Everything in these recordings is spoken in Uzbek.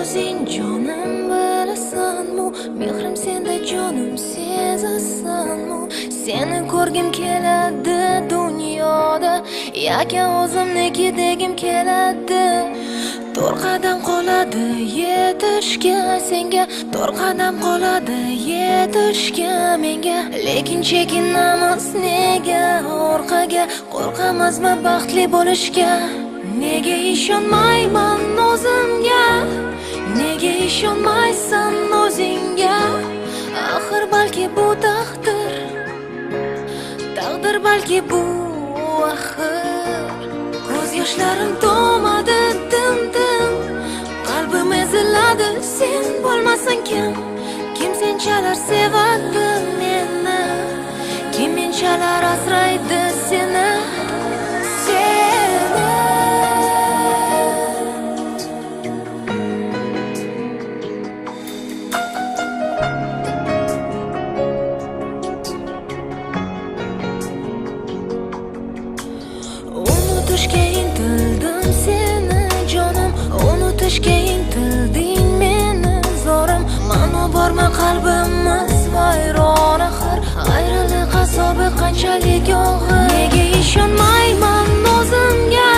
o'zing jonim bilasanmi? Mehrim senda jonim sezasanmi? Seni ko'rgim keladi dunyoda, yakan o'zimniki degim keladi. To'rt qadam qoladi yetishga senga, to'rt qadam qoladi yetishga menga. Lekin chekinamiz nega orqaga, qo'rqamizmi baxtli bo'lishga? Nega ishonmayman o'zimga? Nega ishonmaysan o'zingga? Axir balki bu taqdir, taqdir balki bu axir. Ko'z yoshlarim to'madi dim-dim, qalbim eziladi sen bo'lmasang kim? Kim senchalar sevadi meni? Kim menchalar asraydi seni? Unutishga intildim seni jonim, unutishga intilding meni zorim. Mana borma qalbimiz vayron axir, ayriliq azobi qanchalik og'ir. Nega ishonmayman o'zimga?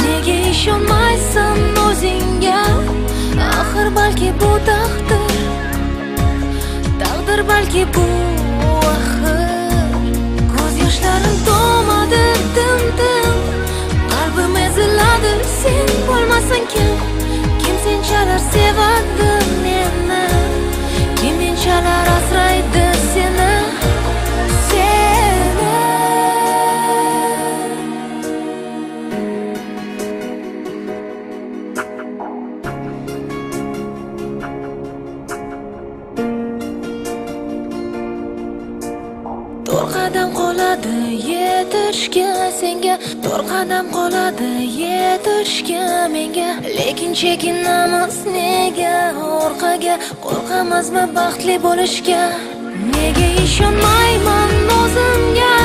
Nega ishonmaysan o'zingga? Axir balki bu taqdir, taqdir balki bu axir. Ko'z yoshlarim to'madi dim-dim, qalbim eziladi sen bo'lmasang kim? Kim senchalar sevadi meni? Kim menchalar asraydi seni? To'rt qadam qoladi yetishga senga, to'rt qadam qoladi yetishga menga. Lekin chekinamiz nega orqaga, qo'rqamizmi baxtli bo'lishga? Nega ishonmayman o'zimga?